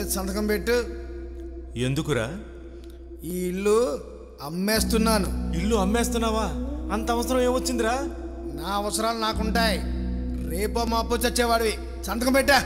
మీద సంతకం పెట్టు. ఎందుకురా? ఈ ఇల్లు అమ్మేస్తున్నాను. ఇల్లు అమ్మేస్తున్నావా? అంత అవసరం ఏమొచ్చిందిరా? నా అవసరాలు నాకుంటాయి. రేపో మాపో చచ్చేవాడివి. సంతకం పెట్టా.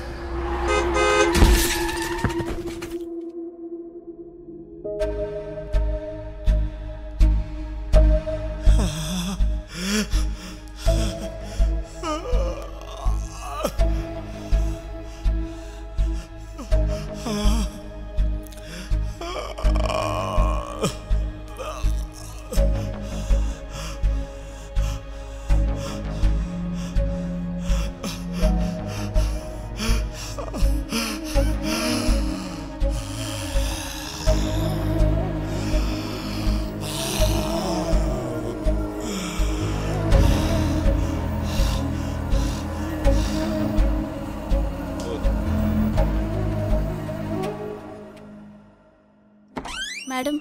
మేడం,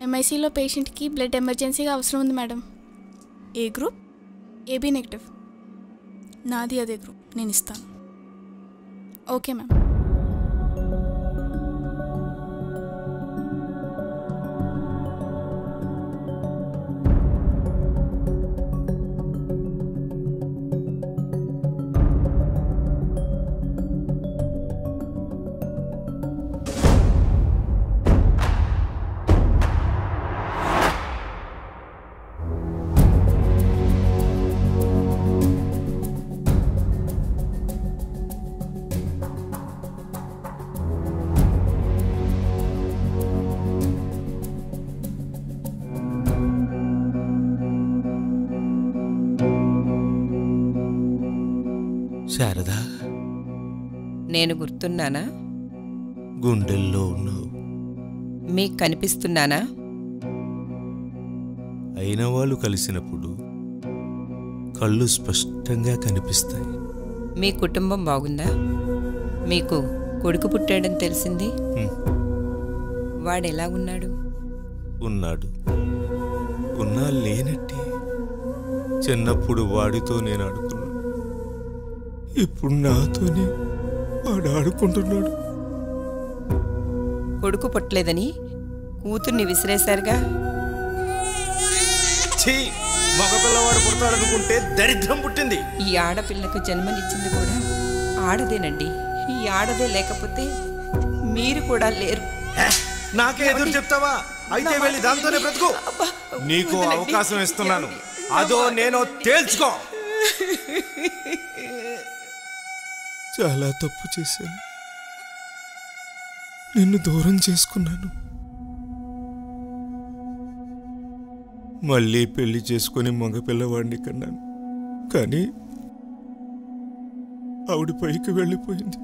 ఎంఐసీలో పేషెంట్కి బ్లడ్ ఎమర్జెన్సీగా అవసరం ఉంది మేడం. ఏ గ్రూప్? AB negative. నాది అదే గ్రూప్. నేను ఇస్తాను. Okay ma'am. శారదా, నేను గుర్తున్నానా? గుండెల్లో ఉన్నావు. మీకు కనిపిస్తున్నానా? అయిన వాళ్ళు కలిసినప్పుడు కళ్ళు స్పష్టంగా కనిపిస్తాయి. మీ కుటుంబం బాగుందా? మీకు కొడుకు పుట్టాడని తెలిసింది. వాడెలా ఉన్నాడు? ఉన్నాడు. ఉన్నా లేనట్టే. చిన్నప్పుడు వాడితో నేను ఆడుకున్నాను. ఇప్పుడు నాతోనే వాడు ఆడుకుంటున్నాడు. కొడుకు పుట్టలేదని కూతుర్ని విసిరేశారుగా. మగపిల్లవాడు పుడతాడనుకుంటే దరిద్రం పుట్టింది. ఈ ఆడపిల్లకు జన్మనిచ్చింది కూడా ఆడదేనండి. ఈ ఆడదే లేకపోతే మీరు కూడా లేరు. నాకే ఎదురు చెప్తావా? అయితే వెళ్ళి దాంతోనే బ్రతుకు. నీకు అవకాశం ఇస్తున్నాను. అదో నేనో తేల్చుకో. చాలా తప్పు చేశాను. నిన్ను దూరం చేసుకున్నాను. మళ్ళీ పెళ్లి చేసుకుని మగపిల్లవాడిని కన్నాను. కానీ ఆవిడ పైకి వెళ్ళిపోయింది.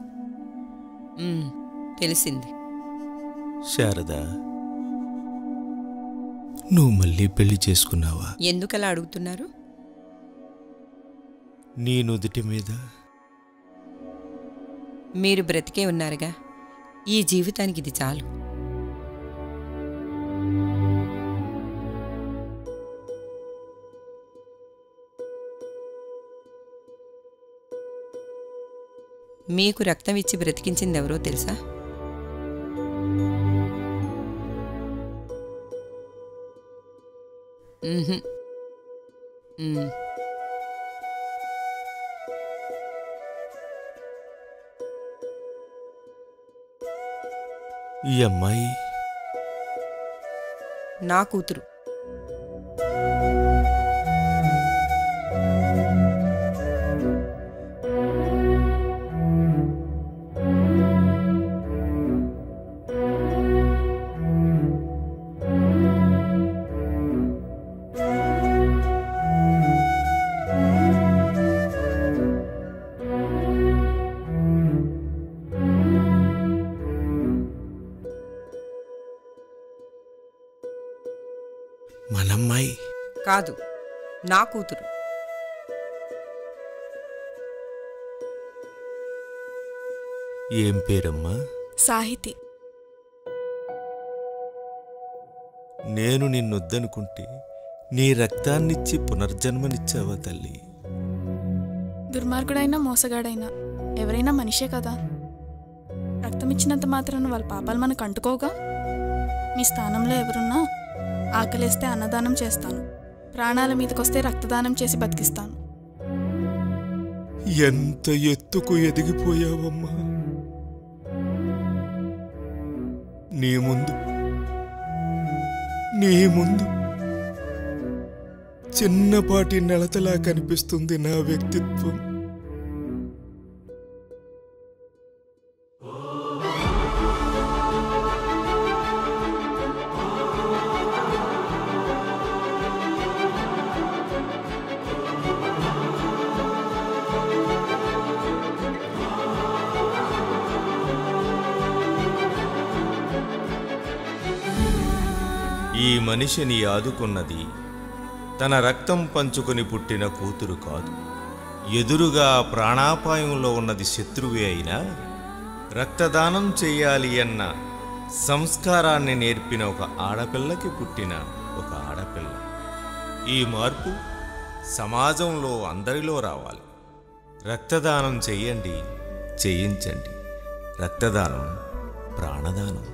తెలిసింది. శారదా, నువ్వు మళ్ళీ పెళ్లి చేసుకున్నావా? ఎందుకలా అడుగుతున్నారు? నీ నుదుటి మీద మీరు బ్రతికే ఉన్నారుగా. ఈ జీవితానికి ఇది చాలు. మీకు రక్తం ఇచ్చి బ్రతికించింది ఎవరో తెలుసా? ఈ అమ్మాయి నా కూతురు. మనమ్మాయి కాదు, నా కూతురు. ఏం పేరమ్మా? సాహితి. నేను నిన్నొద్దనుకుంటే నీ రక్తాన్నిచ్చి పునర్జన్మనిచ్చావా తల్లి? దుర్మార్గుడైనా మోసగాడైనా ఎవరైనా మనిషే కదా. రక్తం ఇచ్చినంత మాత్రాన వాళ్ళ పాపాలు మనకు అంటుకోగా. మీ స్థానంలో ఎవరున్నా ఆకలేస్తే అన్నదానం చేస్తాను, ప్రాణాల మీదకొస్తే రక్తదానం చేసి బతికిస్తాను. ఎంత ఎత్తుకు ఎదిగిపోయావమ్మా. నీ ముందు చిన్నపాటి నెలతలా కనిపిస్తుంది నా వ్యక్తిత్వం. ఈ మనిషిని ఆదుకున్నది తన రక్తం పంచుకొని పుట్టిన కూతురు కాదు. ఎదురుగా ప్రాణాపాయంలో ఉన్నది శత్రువే అయినా రక్తదానం చేయాలి అన్న సంస్కారాన్ని నేర్పిన ఒక ఆడపిల్లకి పుట్టిన ఒక ఆడపిల్ల. ఈ మార్పు సమాజంలో అందరిలో రావాలి. రక్తదానం చెయ్యండి, చేయించండి. రక్తదానం ప్రాణదానం.